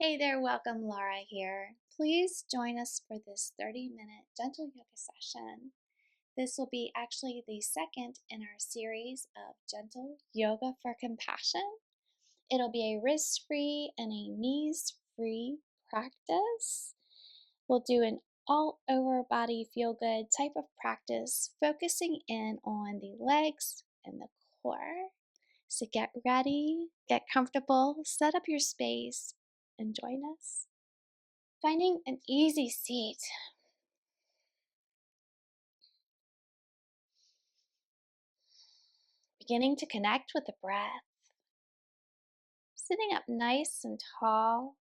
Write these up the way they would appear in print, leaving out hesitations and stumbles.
Hey there, welcome. Laura here. Please join us for this 30-minute gentle yoga session. This will be actually the second in our series of gentle yoga for compassion. It'll be a wrist-free and a knees-free practice. We'll do an all over body feel good type of practice, focusing in on the legs and the core. So get ready, get comfortable, set up your space, and join us. Finding an easy seat. Beginning to connect with the breath. Sitting up nice and tall.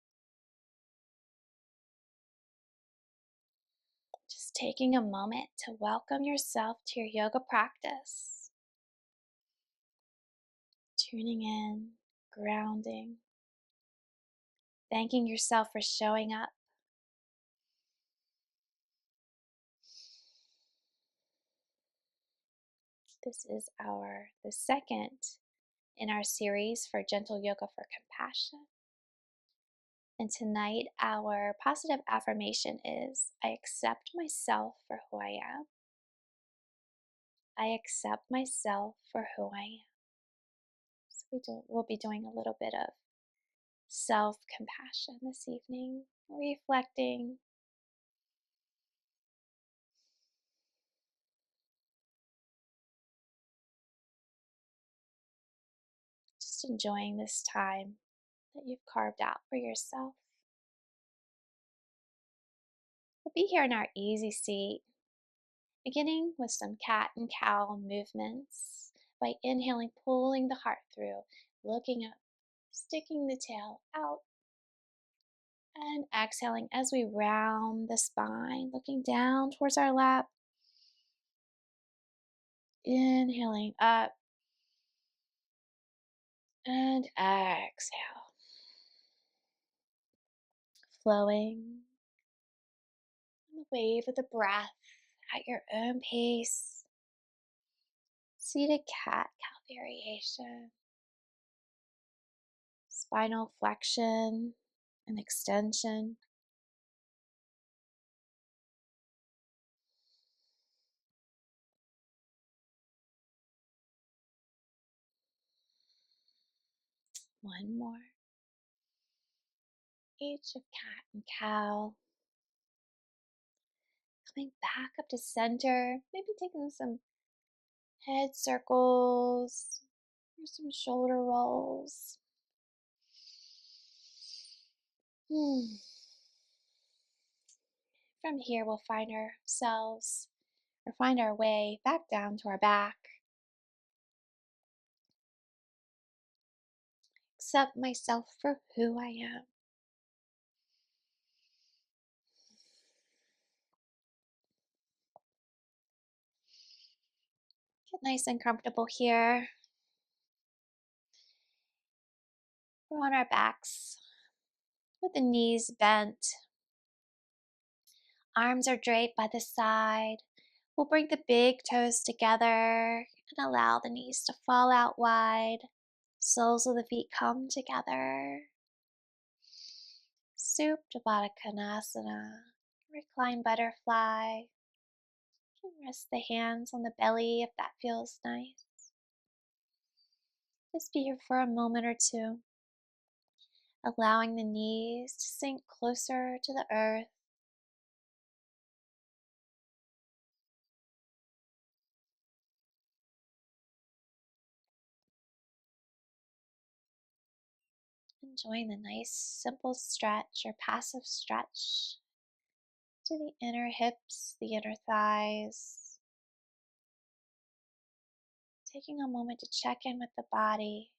Just taking a moment to welcome yourself to your yoga practice. Tuning in, grounding. Thanking yourself for showing up. This is the second in our series for gentle yoga for compassion. And tonight our positive affirmation is, I accept myself for who I am. I accept myself for who I am. So we'll be doing a little bit of self-compassion this evening, reflecting, just enjoying this time that you've carved out for yourself. We'll be here in our easy seat, beginning with some cat and cow movements by inhaling, pulling the heart through, looking up, sticking the tail out, and exhaling as we round the spine, looking down towards our lap. Inhaling up and exhale. Flowing on the wave of the breath at your own pace. Seated cat-cow variation. Spinal flexion and extension. One more. Each of cat and cow. Coming back up to center. Maybe taking some head circles or some shoulder rolls. From here, we'll find our way back down to our back. Accept myself for who I am. Get nice and comfortable here. We're on our backs with the knees bent. Arms are draped by the side. We'll bring the big toes together and allow the knees to fall out wide. Soles of the feet come together. Supta Baddha Konasana. Recline butterfly. You can rest the hands on the belly if that feels nice. Just be here for a moment or two, allowing the knees to sink closer to the earth. Enjoying the nice simple stretch or passive stretch to the inner hips, the inner thighs. Taking a moment to check in with the body.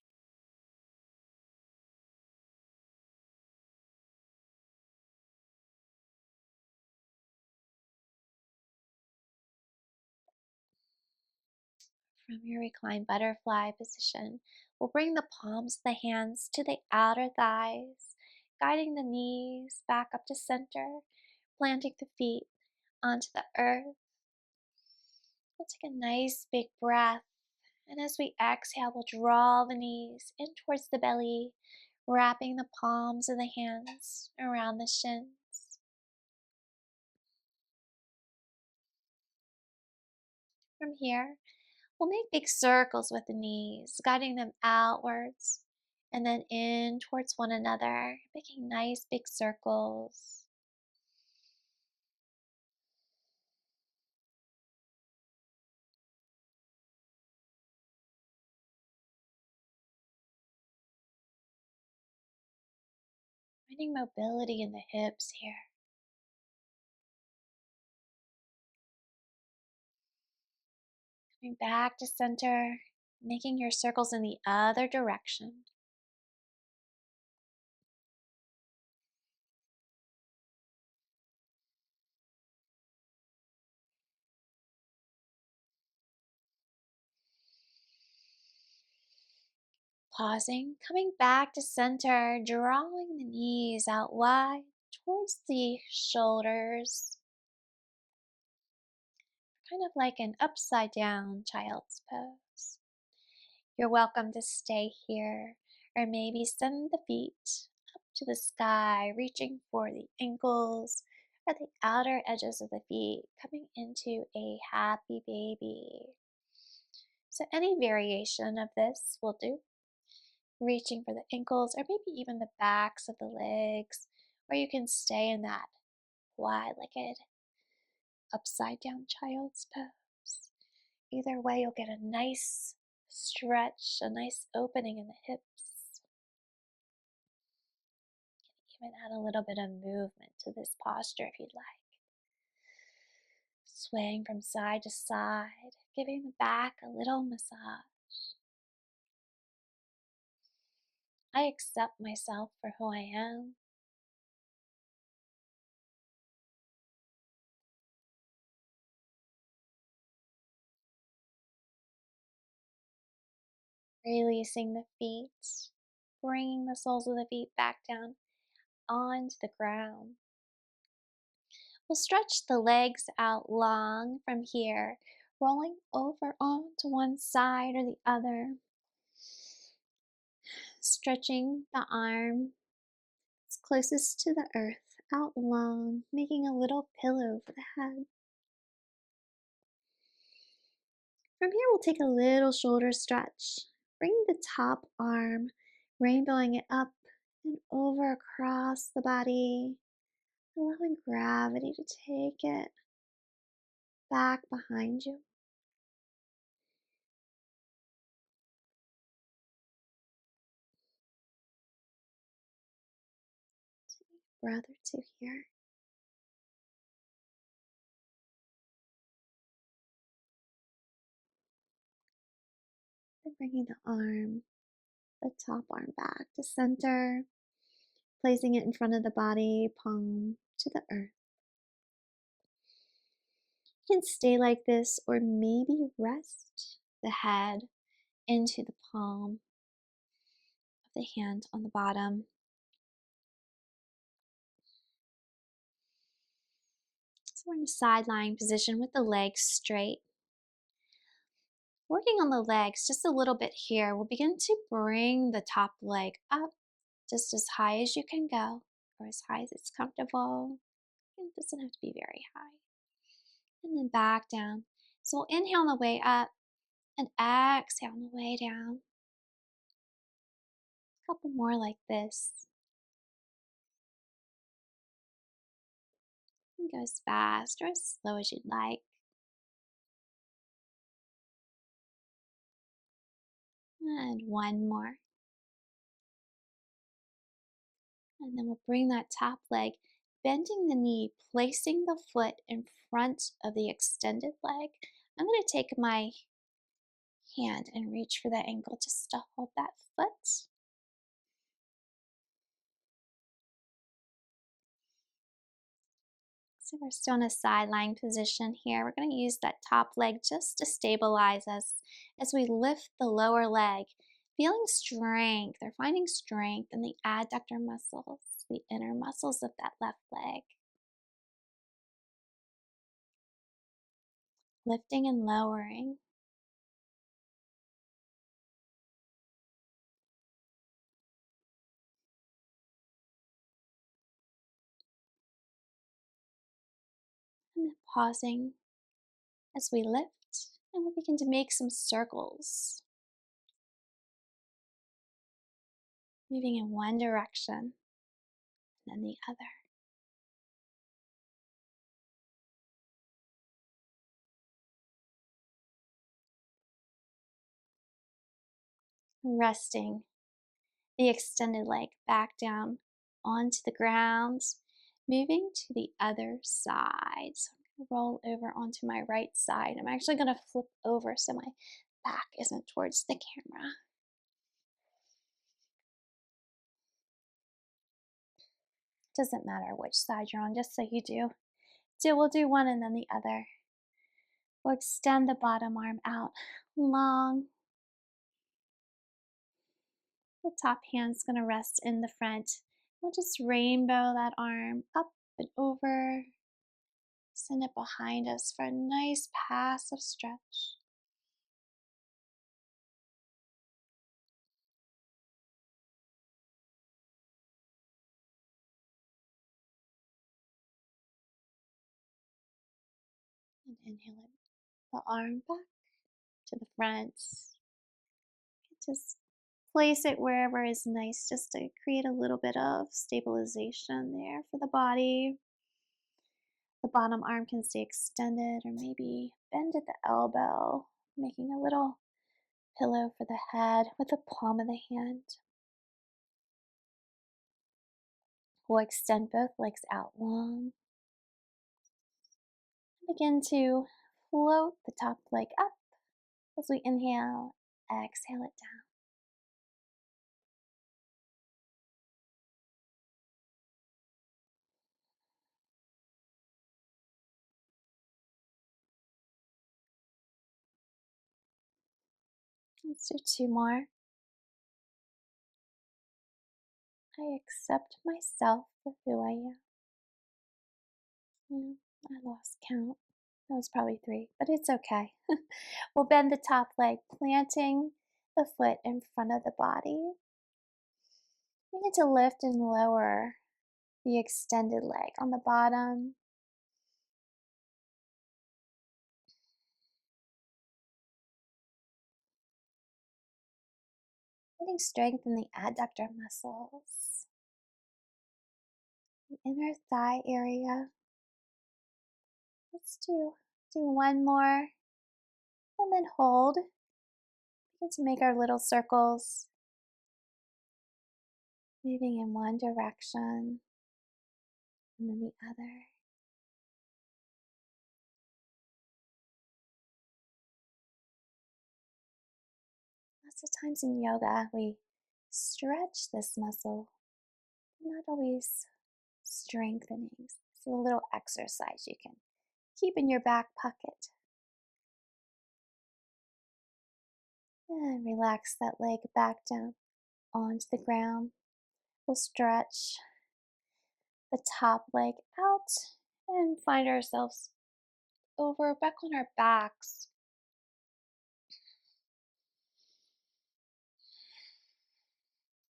From your reclined butterfly position, we'll bring the palms of the hands to the outer thighs, guiding the knees back up to center, planting the feet onto the earth. We'll take a nice big breath, and as we exhale, we'll draw the knees in towards the belly, wrapping the palms of the hands around the shins. From here, we'll make big circles with the knees, guiding them outwards and then in towards one another, making nice big circles. Finding mobility in the hips here. Coming back to center, making your circles in the other direction. Pausing, coming back to center, drawing the knees out wide towards the shoulders, kind of like an upside down child's pose. You're welcome to stay here, or maybe send the feet up to the sky, reaching for the ankles or the outer edges of the feet, coming into a happy baby. So any variation of this will do. Reaching for the ankles or maybe even the backs of the legs, or you can stay in that wide-legged upside down child's pose. Either way, you'll get a nice stretch, a nice opening in the hips. Even add a little bit of movement to this posture if you'd like. Swaying from side to side, giving the back a little massage. I accept myself for who I am. Releasing the feet, bringing the soles of the feet back down onto the ground. We'll stretch the legs out long from here, rolling over onto one side or the other. Stretching the arm as closest to the earth out long, making a little pillow for the head. From here, we'll take a little shoulder stretch. Bring the top arm, rainbowing it up and over across the body, allowing gravity to take it back behind you. Take a breath or two here. And bringing the arm, the top arm back to center, placing it in front of the body, palm to the earth. You can stay like this or maybe rest the head into the palm of the hand on the bottom. So we're in a sideline position with the legs straight. Working on the legs just a little bit here, we'll begin to bring the top leg up just as high as you can go, or as high as it's comfortable. It doesn't have to be very high. And then back down. So we'll inhale on the way up and exhale on the way down. A couple more like this. You can go as fast or as slow as you'd like. And one more. And then we'll bring that top leg, bending the knee, placing the foot in front of the extended leg. I'm going to take my hand and reach for the ankle just to hold that foot. So we're still in a sideline position here. We're going to use that top leg just to stabilize us as we lift the lower leg, feeling strength or finding strength in the adductor muscles, the inner muscles of that left leg. Lifting and lowering. Pausing as we lift, and we'll begin to make some circles, moving in one direction and then the other. Resting the extended leg back down onto the ground, moving to the other side. So I'm going to roll over onto my right side. I'm actually going to flip over so my back isn't towards the camera. Doesn't matter which side you're on, just so you do. So we'll do one and then the other. We'll extend the bottom arm out long. The top hand's going to rest in the front. We'll just rainbow that arm up and over. Send it behind us for a nice passive stretch. And inhale it, the arm back to the front. Just place it wherever is nice, just to create a little bit of stabilization there for the body. The bottom arm can stay extended, or maybe bend at the elbow, making a little pillow for the head with the palm of the hand. We'll extend both legs out long. Begin to float the top leg up as we inhale, exhale it down. Let's do two more. I accept myself for who I am. I lost count. That was probably three, but it's okay. We'll bend the top leg, planting the foot in front of the body. We need to lift and lower the extended leg on the bottom. Getting strength in the adductor muscles, the inner thigh area. Let's do one more, and then hold. Begin to make our little circles, moving in one direction and then the other. Lots of times in yoga, we stretch this muscle, not always strengthening. It's a little exercise you can keep in your back pocket. And relax that leg back down onto the ground. We'll stretch the top leg out and find ourselves over back on our backs.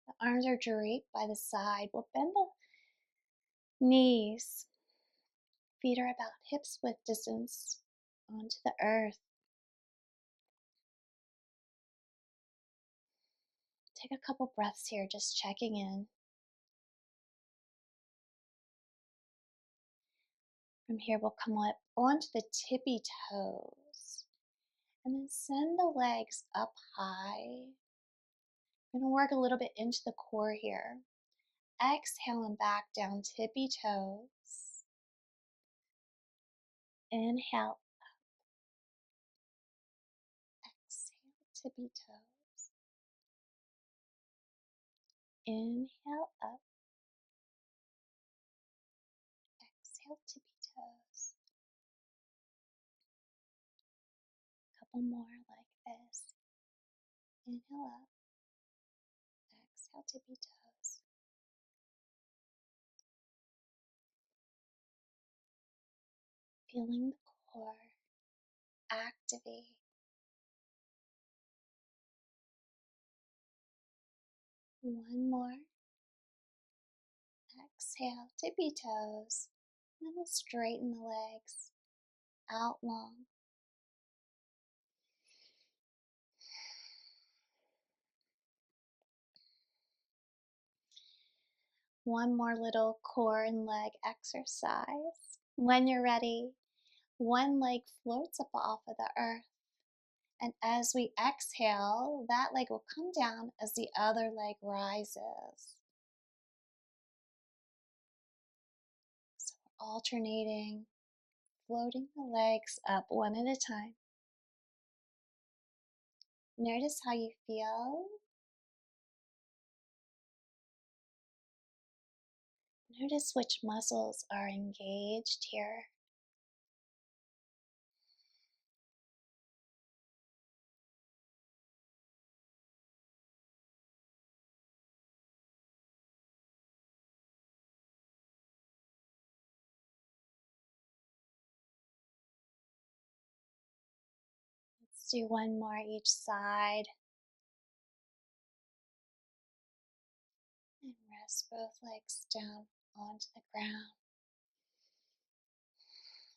The arms are draped by the side. We'll bend the knees. Feet are about hips width distance onto the earth. Take a couple breaths here, just checking in. From here, we'll come up onto the tippy toes and then send the legs up high. We're going to work a little bit into the core here. Exhale and back down, tippy toes. Inhale, exhale, tippy toes. Inhale up, exhale, tippy toes. Couple more like this. Inhale up, exhale, tippy toes. Feeling the core activate. One more. Exhale, tippy toes. And then we'll straighten the legs. out long. One more little core and leg exercise. When you're ready, one leg floats up off of the earth. And as we exhale, that leg will come down as the other leg rises. So we're alternating, floating the legs up one at a time. Notice how you feel. Notice which muscles are engaged here. Let's do one more each side. And rest both legs down onto the ground.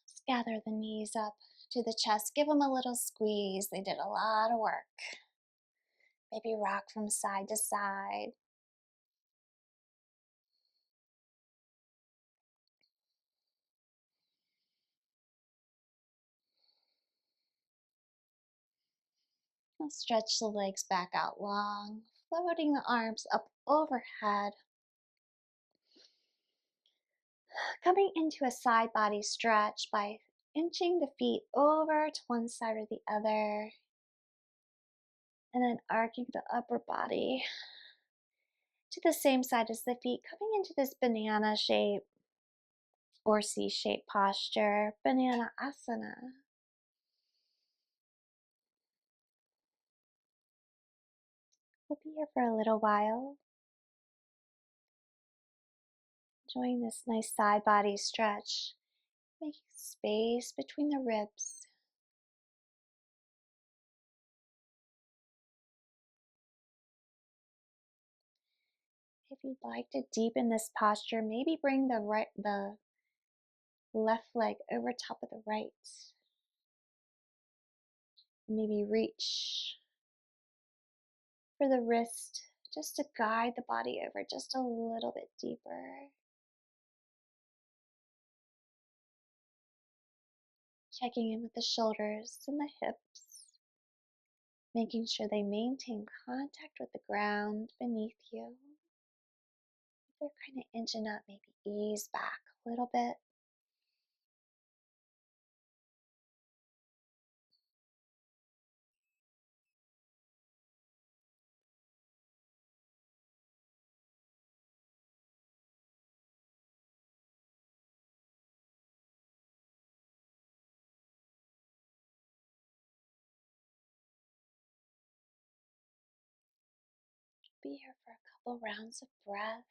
Just gather the knees up to the chest. Give them a little squeeze. They did a lot of work. Maybe rock from side to side. Now stretch the legs back out long, floating the arms up overhead. Coming into a side body stretch by inching the feet over to one side or the other. And then arcing the upper body to the same side as the feet, coming into this banana shape or C-shaped posture, banana asana. We'll be here for a little while, enjoying this nice side body stretch, making space between the ribs. If you'd like to deepen this posture, maybe bring the left leg over top of the right. Maybe reach for the wrist just to guide the body over just a little bit deeper. Checking in with the shoulders and the hips, making sure they maintain contact with the ground beneath you. If they're kind of inching up, maybe ease back a little bit. Be here for a couple rounds of breath.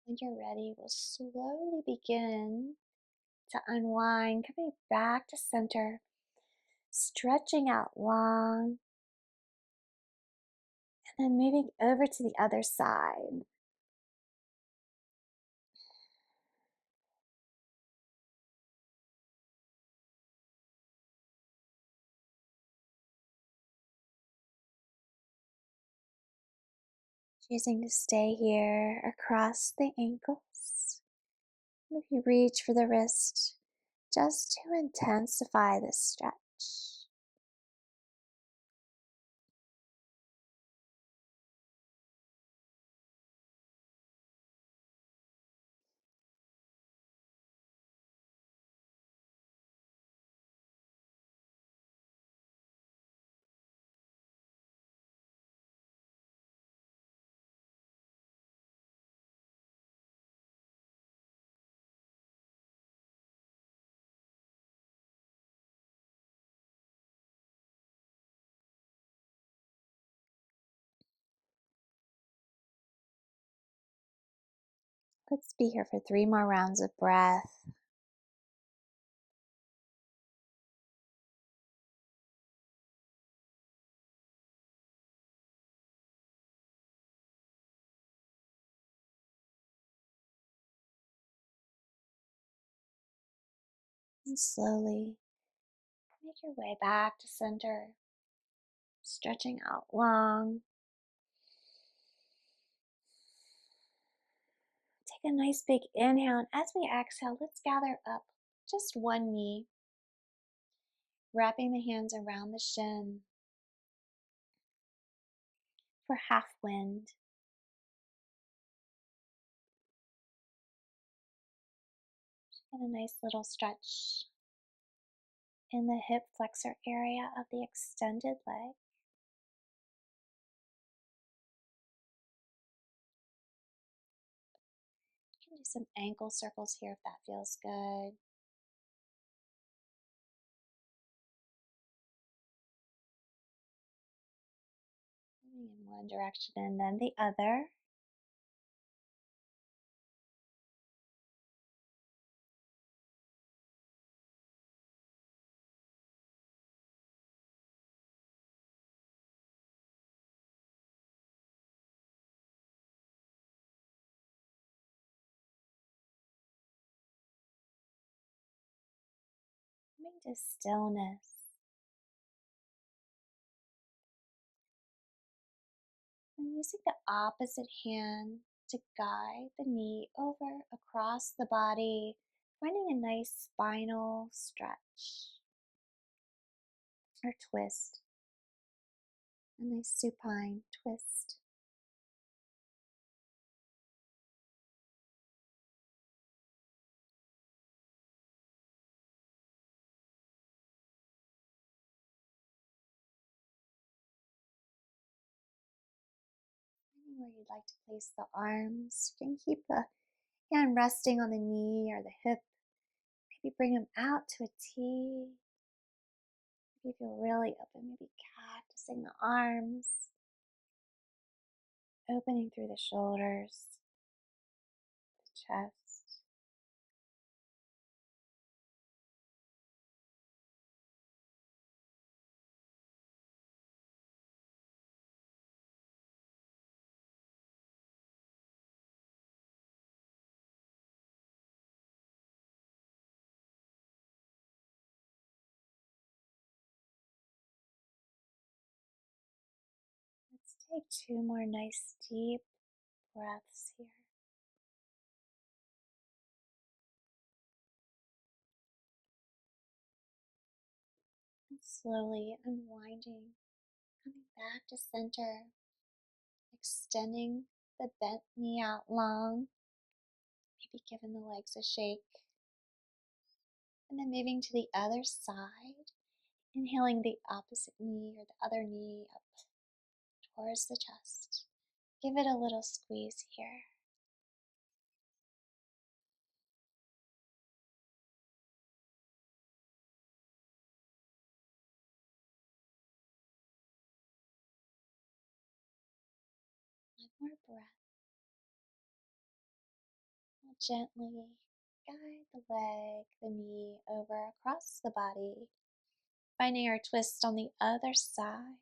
When you're ready, we'll slowly begin to unwind, coming back to center, stretching out long, and then moving over to the other side. Choosing to stay here across the ankles. Maybe reach for the wrist just to intensify the stretch. Let's be here for 3 more rounds of breath. And slowly make your way back to center, stretching out long. Take a nice big inhale, and as we exhale, let's gather up just one knee, wrapping the hands around the shin for half wind. Get a nice little stretch in the hip flexor area of the extended leg. You can do some ankle circles here if that feels good. Moving in one direction and then the other. Coming to stillness. And using the opposite hand to guide the knee over across the body, finding a nice spinal stretch or twist, a nice supine twist. Finding where you'd like to place the arms. You can keep the hand resting on the knee or the hip. Maybe bring them out to a T. Maybe feel really open, maybe cactusing the arms, opening through the shoulders, the chest. Let's take 2 more nice deep breaths here. And slowly unwinding, coming back to center, extending the bent knee out long, maybe giving the legs a shake. And then moving to the other side, inhaling the opposite knee or the other knee up towards the chest. Give it a little squeeze here. One more breath. We'll gently guide the leg, the knee over across the body, finding our twist on the other side.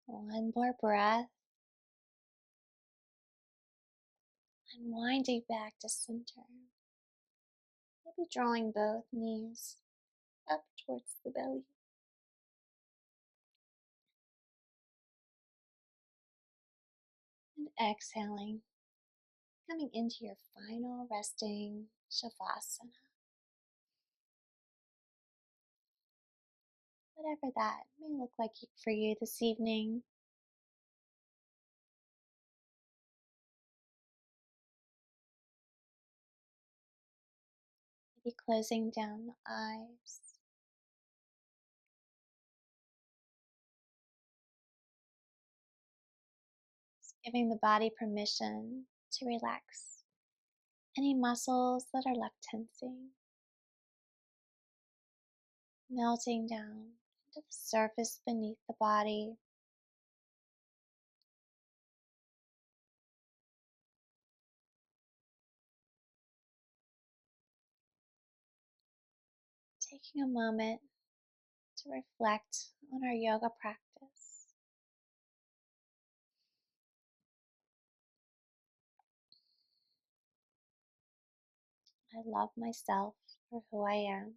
One more breath. Unwinding back to center. Maybe drawing both knees up towards the belly. And exhaling. coming into your final resting Shavasana. Whatever that may look like for you this evening. Maybe closing down the eyes. Just giving the body permission to relax any muscles that are left tensing. Melting down into the surface beneath the body. Taking a moment to reflect on our yoga practice. I love myself for who I am.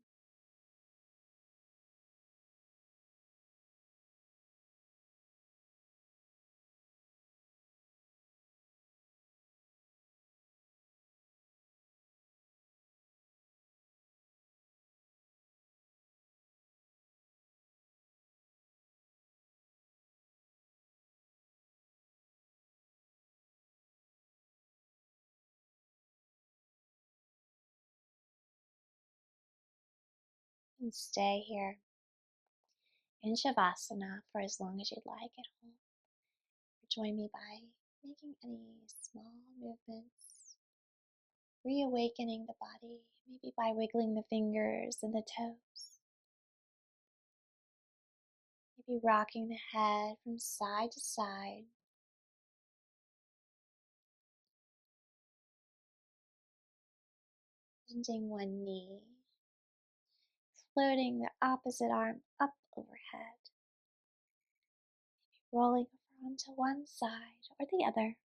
And stay here in Shavasana for as long as you'd like at home. Or join me by making any small movements, reawakening the body, maybe by wiggling the fingers and the toes. Maybe rocking the head from side to side. Bending one knee, floating the opposite arm up overhead, rolling over onto one side or the other.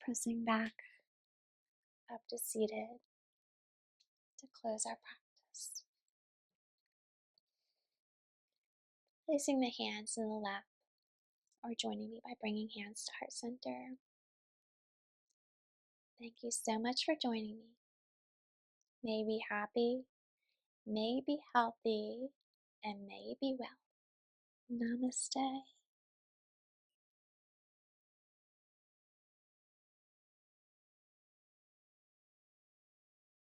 Pressing back up to seated to close our practice. Placing the hands in the lap or joining me by bringing hands to heart center. Thank you so much for joining me. May you be happy, may you be healthy, and may you be well. Namaste.